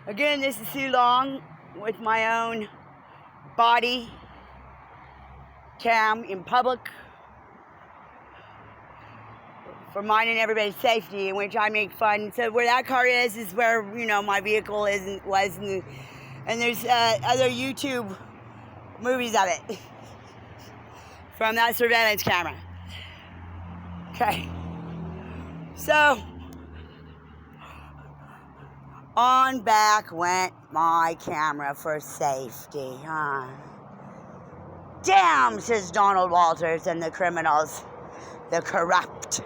Again, this is Sue Long with my own body cam in public for mine and everybody's safety, in which I make fun. So where that car is where, my vehicle was, and there's other YouTube movies of it from that surveillance camera. Okay, so on back went my camera for safety, huh? Damn, says Donald Walters and the criminals, the corrupt,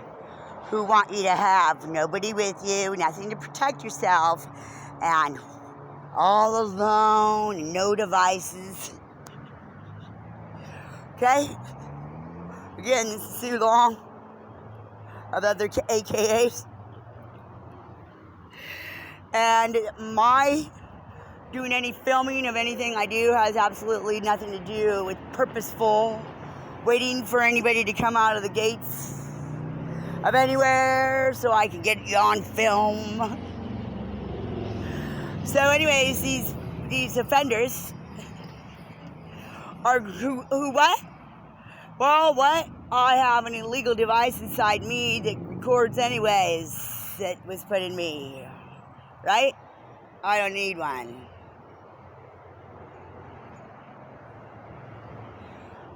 who want you to have nobody with you, nothing to protect yourself, and all alone, and no devices. Okay? Again, this is Sue Long of other AKAs. And my doing any filming of anything I do has absolutely nothing to do with purposeful waiting for anybody to come out of the gates of anywhere so I can get you on film. So anyways, these offenders are who what? Well, what? I have an illegal device inside me that records anyways that was put in me. Right? I don't need one.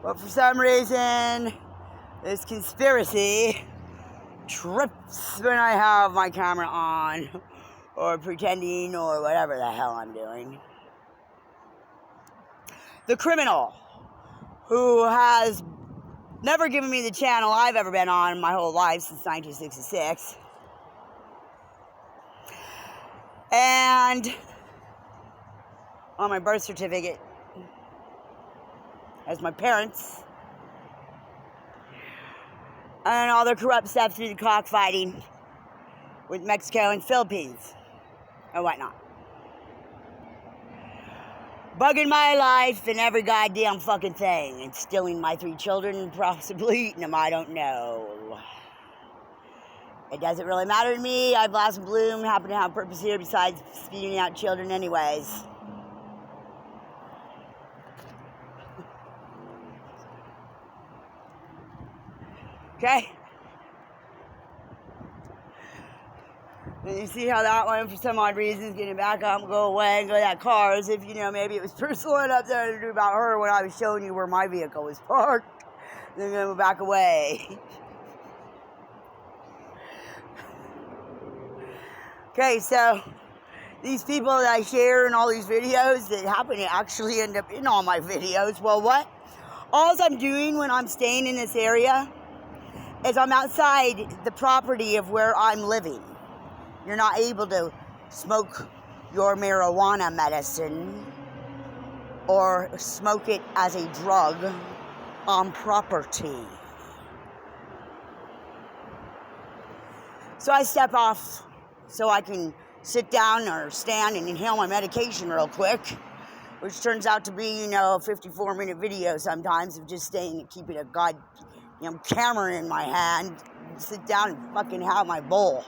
But for some reason, this conspiracy trips when I have my camera on, or pretending, or whatever the hell I'm doing. The criminal, who has never given me the channel I've ever been on my whole life since 1966. And on my birth certificate as my parents, and all the corrupt stuff through the cockfighting with Mexico and Philippines and whatnot. Bugging my life and every goddamn fucking thing, and stealing my 3 children and possibly eating them, I don't know. It doesn't really matter to me. I blossom bloom, happen to have purpose here besides speeding out children anyways. Okay? And you see how that one, for some odd reason, is getting back up and go away and go to that car, as if, maybe it was personal enough there to do about her when I was showing you where my vehicle was parked. Then go back away. Okay, so these people that I share in all these videos that happen to actually end up in all my videos, well, what? All I'm doing when I'm staying in this area is I'm outside the property of where I'm living. You're not able to smoke your marijuana medicine or smoke it as a drug on property. So I step off so I can sit down or stand and inhale my medication real quick, which turns out to be, a 54-minute video sometimes of just staying and keeping a camera in my hand, sit down and fucking have my bowl.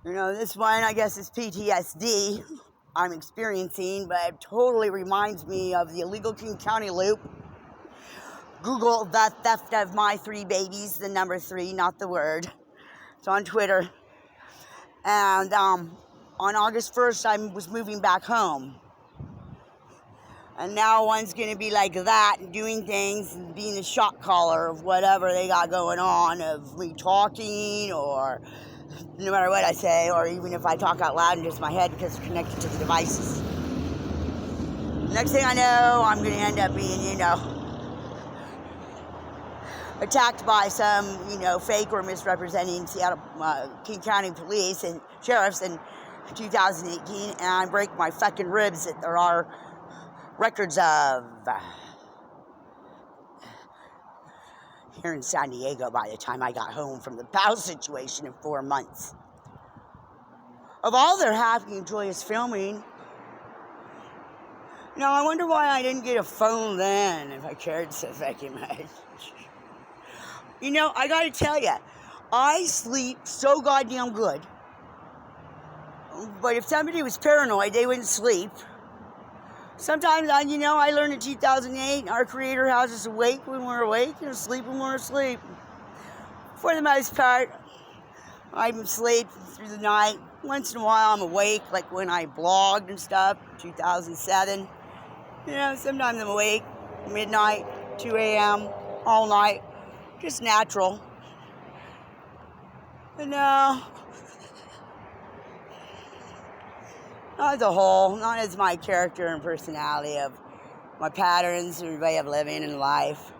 This one, I guess, is PTSD I'm experiencing, but it totally reminds me of the illegal King County loop. Google the theft of my 3 babies, the number 3, not the word. It's on Twitter. And on August 1st, I was moving back home. And now one's going to be like that, and doing things, and being the shot caller of whatever they got going on, of me talking, or no matter what I say, or even if I talk out loud in just my head because it's connected to the devices. Next thing I know, I'm going to end up being, attacked by some, fake or misrepresenting Seattle King County police and sheriffs in 2018, and I break my fucking ribs that there are records of here in San Diego by the time I got home from the POW situation in 4 months. Of all their happy and joyous filming, I wonder why I didn't get a phone then if I cared so fucking much. I gotta tell you, I sleep so goddamn good. But if somebody was paranoid, they wouldn't sleep. Sometimes, I learned in 2008, our Creator has us awake when we're awake and asleep when we're asleep. For the most part, I'm asleep through the night. Once in a while, I'm awake, like when I blogged and stuff, 2007. Sometimes I'm awake, midnight, 2 a.m., all night. Just natural. But no, not as a whole, not as my character and personality of my patterns and way of living in life.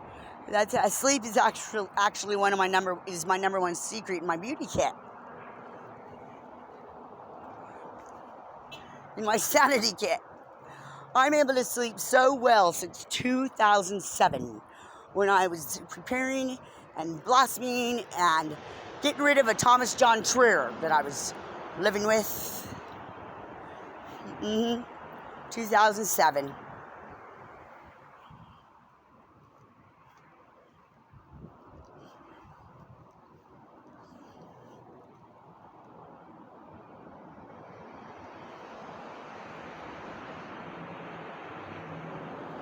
Sleep is actually my number one secret in my beauty kit. In my sanity kit. I'm able to sleep so well since 2007 when I was preparing and blossoming and getting rid of a Thomas John Trier that I was living with. 2007.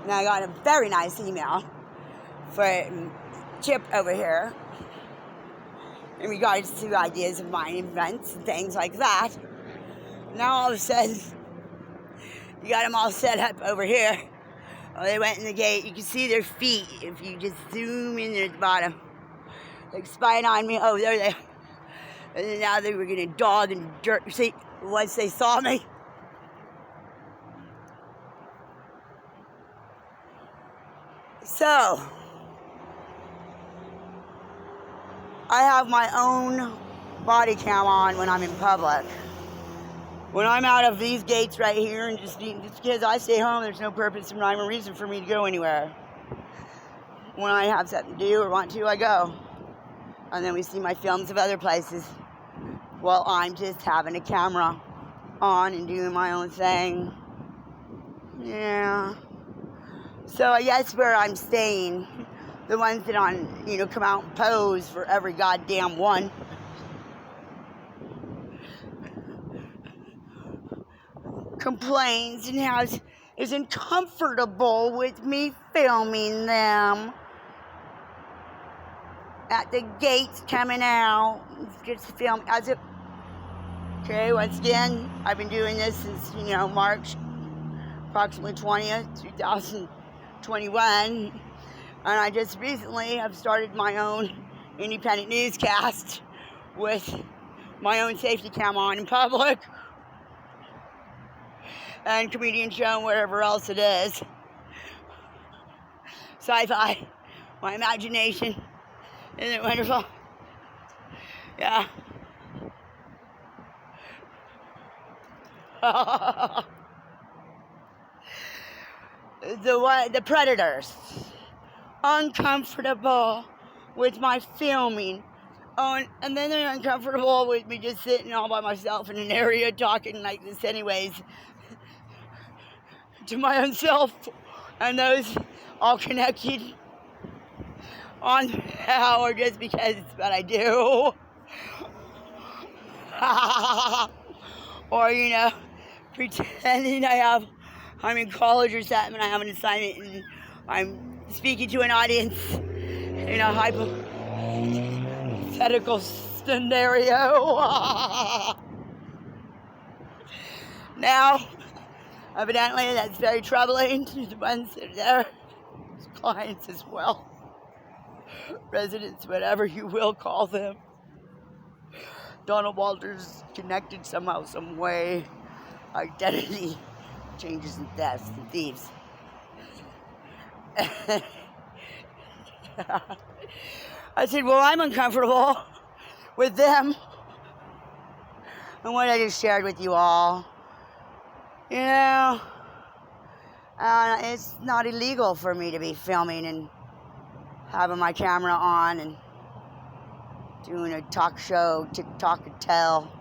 And I got a very nice email from Chip over here in regards to ideas of mine, events and things like that. Now all of a sudden, you got them all set up over here. Oh, they went in the gate. You can see their feet if you just zoom in there at the bottom. Like spying on me. Oh, there they are. And then now they were getting dog and dirt. See, once they saw me. So, I have my own body cam on when I'm in public. When I'm out of these gates right here, and just because I stay home, there's no purpose and rhyme or reason for me to go anywhere. When I have something to do or want to, I go. And then we see my films of other places. Well, I'm just having a camera on and doing my own thing. Yeah. So I guess where I'm staying, the ones that come out and pose for every goddamn one. Complains and isn't comfortable with me filming them at the gates coming out. Just film as if. Okay, once again, I've been doing this since March, approximately 20th, 2021, and I just recently have started my own independent newscast with my own safety cam on in public. And comedian show and whatever else it is. Sci-fi. My imagination. Isn't it wonderful? Yeah. The predators. Uncomfortable with my filming. Oh, and then they're uncomfortable with me just sitting all by myself in an area talking like this anyways. To my own self and those all connected on how or just because it's what I do. Or, pretending I'm in college or something and I have an assignment and I'm speaking to an audience in a hypothetical scenario. Now, evidently, that's very troubling to the ones that are there, clients as well, residents, whatever you will call them. Donald Walters connected somehow, some way, identity changes and thefts and thieves. I said, well, I'm uncomfortable with them and what I just shared with you all. It's not illegal for me to be filming and having my camera on and doing a talk show, TikTok and tell.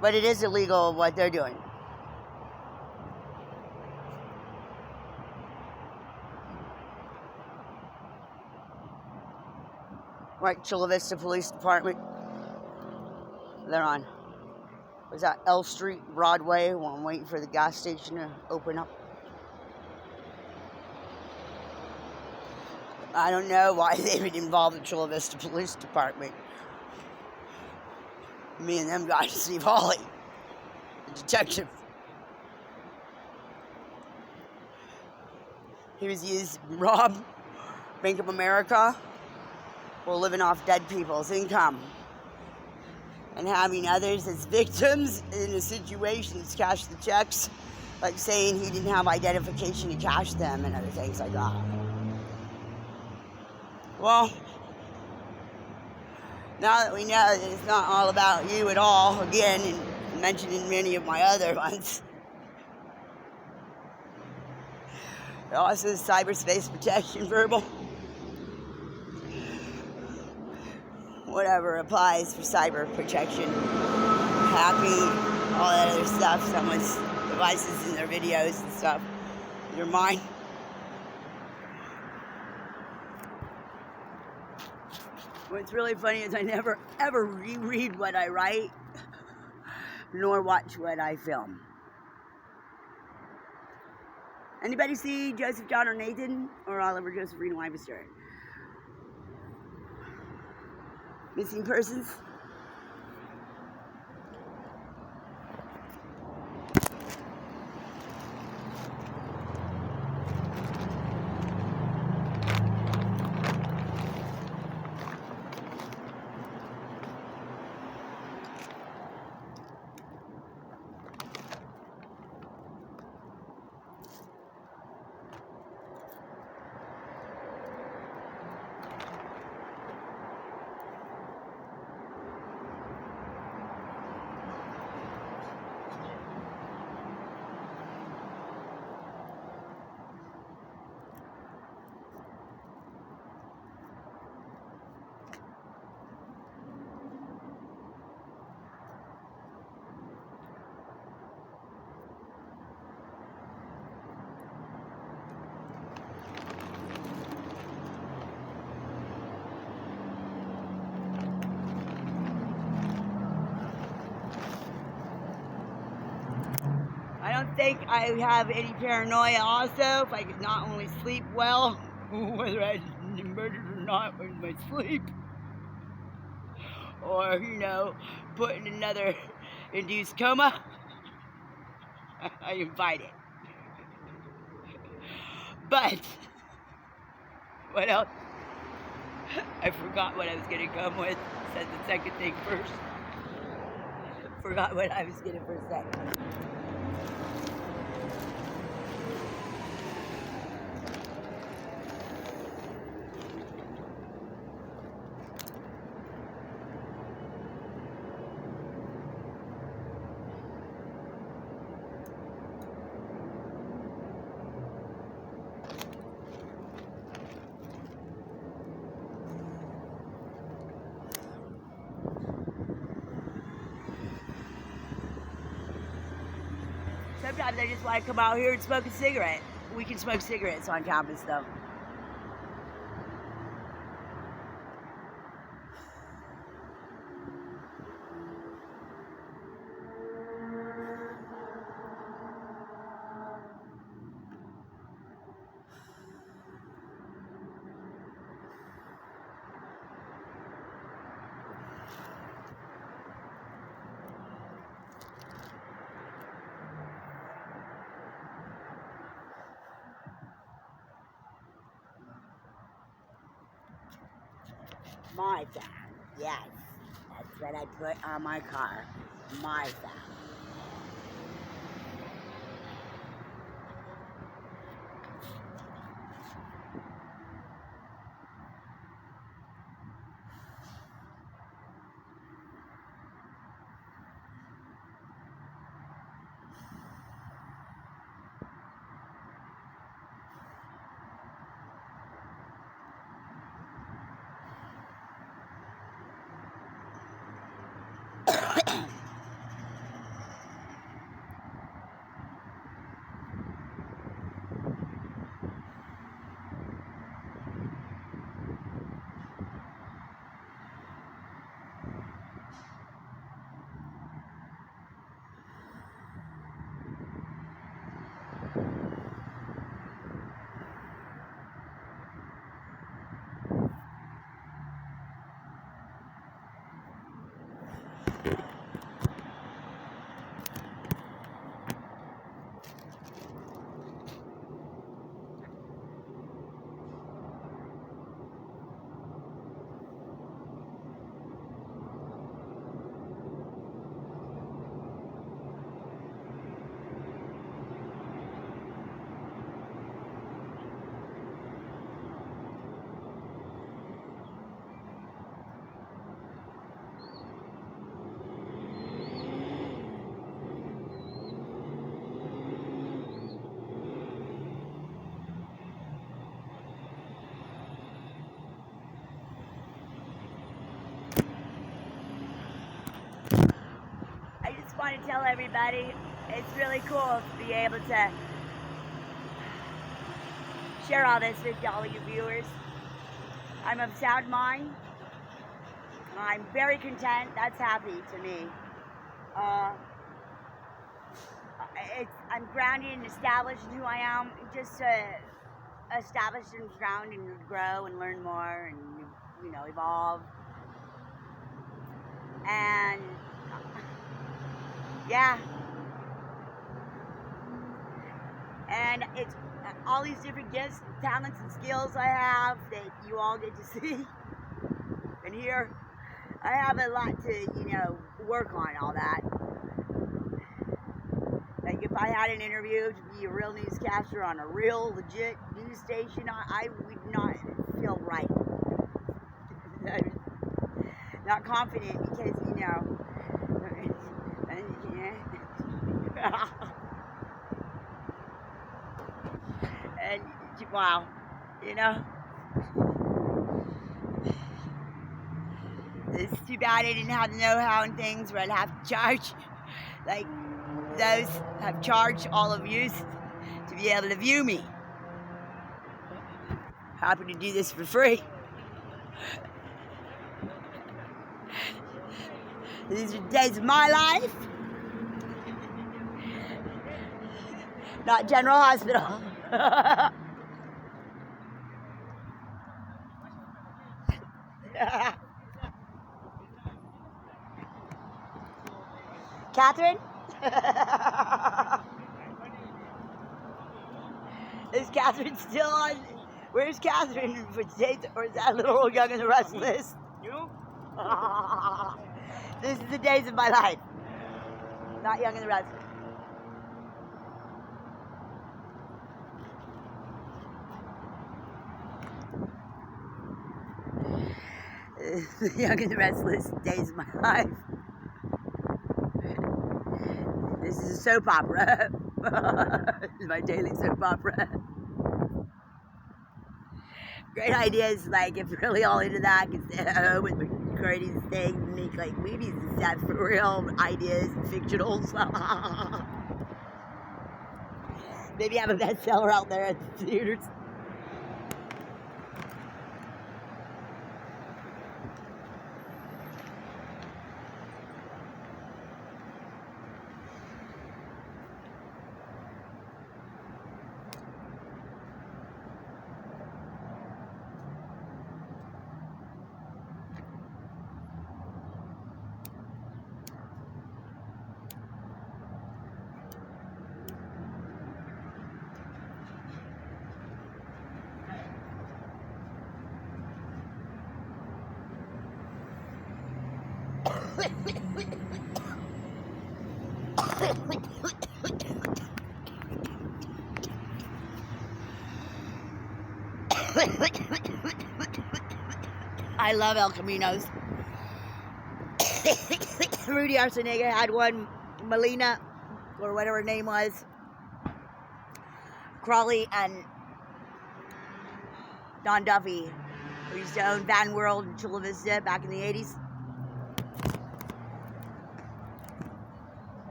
But it is illegal what they're doing. Right, Chula Vista Police Department. They're on, was that L Street, Broadway, while I'm waiting for the gas station to open up. I don't know why they would involve the Chula Vista Police Department. Me and them guys, Steve Hawley, the detective. He was used to rob Bank of America while living off dead people's income and having others as victims in the situations cash the checks, like saying he didn't have identification to cash them and other things like that. Well, now that we know that it's not all about you at all, again, and mentioned in many of my other ones, it also is cyberspace protection verbal. Whatever applies for cyber protection, hacking, all that other stuff, someone's devices in their videos and stuff, your mind. What's really funny is I never ever reread what I write, nor watch what I film. Anybody see Joseph, John, or Nathan, or Oliver, Josephine, Wyvester? Missing persons? I don't think I have any paranoia also, if I could not only sleep well, whether I was murdered or not in my sleep, or, put in another induced coma, I invite it. But, what else? I forgot what I was going to come with. Said the second thing first. Forgot what I was going to first say. Sometimes I just want to come out here and smoke a cigarette. We can smoke cigarettes on campus, though. My fan, yes. That's what I put on my car. My fan. want to tell everybody it's really cool to be able to share all this with all you viewers. I'm of sound mind. I'm very content. That's happy to me. I'm grounded and established in who I am. Just established and ground and grow and learn more and, you know, evolve. And yeah. And it's all these different gifts, talents, and skills I have that you all get to see and hear. I have a lot to, you know, work on all that. Like if I had an interview to be a real newscaster on a real legit news station, I would not feel right. Not confident because, you know, and wow, you know, it's too bad I didn't have the know-how and things where I'd have to charge like those have charged all of you to be able to view me. Happy to do this for free. These are the days of my life. Not General Hospital. Catherine? Is Catherine still on? Where's Catherine for today? Or is that little Young and the Restless? You? This is the days of my life. Not Young and the Restless. The Young and the Restless days of my life. This is a soap opera. This is my daily soap opera. Great ideas, like if you're really all into that, you can stay at home with McCarthy's thing and make like movies and stuff for real ideas and fictionals. Maybe have a bestseller out there at the theaters. I love El Caminos. Rudy Arciniega had one. Melina, or whatever her name was. Crawley and Don Duffy, who used to own Van World and Chula Vista back in the 80s.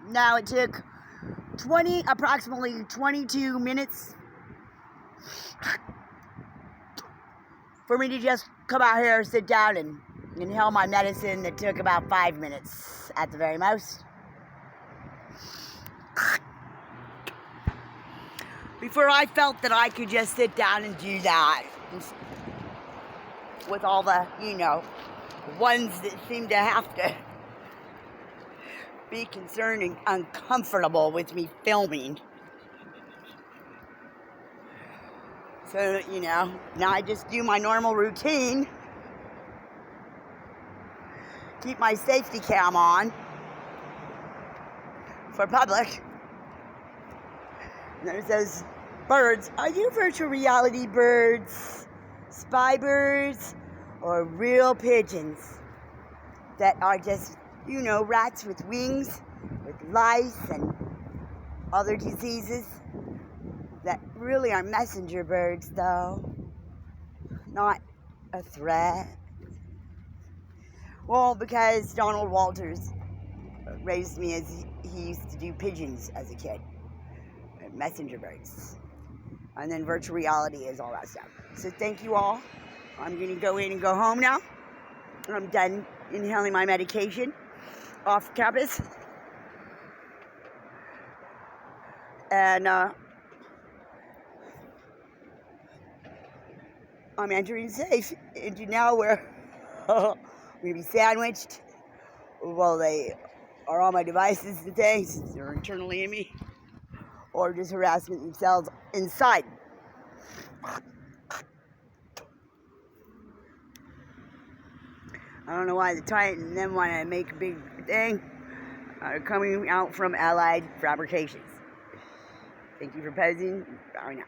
Now it took approximately 22 minutes for me to just come out here, sit down, and inhale my medicine. It took about 5 minutes at the very most. Before I felt that I could just sit down and do that with all the, you know, ones that seem to have to be concerned and uncomfortable with me filming. So, you know, now I just do my normal routine. Keep my safety cam on for public. And there's those birds. Are you virtual reality birds, spy birds, or real pigeons that are just, you know, rats with wings, with lice and other diseases that really are messenger birds, though, not a threat? Well, because Donald Walters raised me as he used to do pigeons as a kid, messenger birds, and then virtual reality is all that stuff. So thank you all. I'm going to go in and go home now. I'm done inhaling my medication off campus. And I'm entering safe into now where I'm going to be sandwiched while they are on my devices today, since they're internally in me, or just harassment themselves inside. I don't know why the Titan and them want to make a big thing. Coming out from Allied Fabrications. Thank you for posing. Bye now.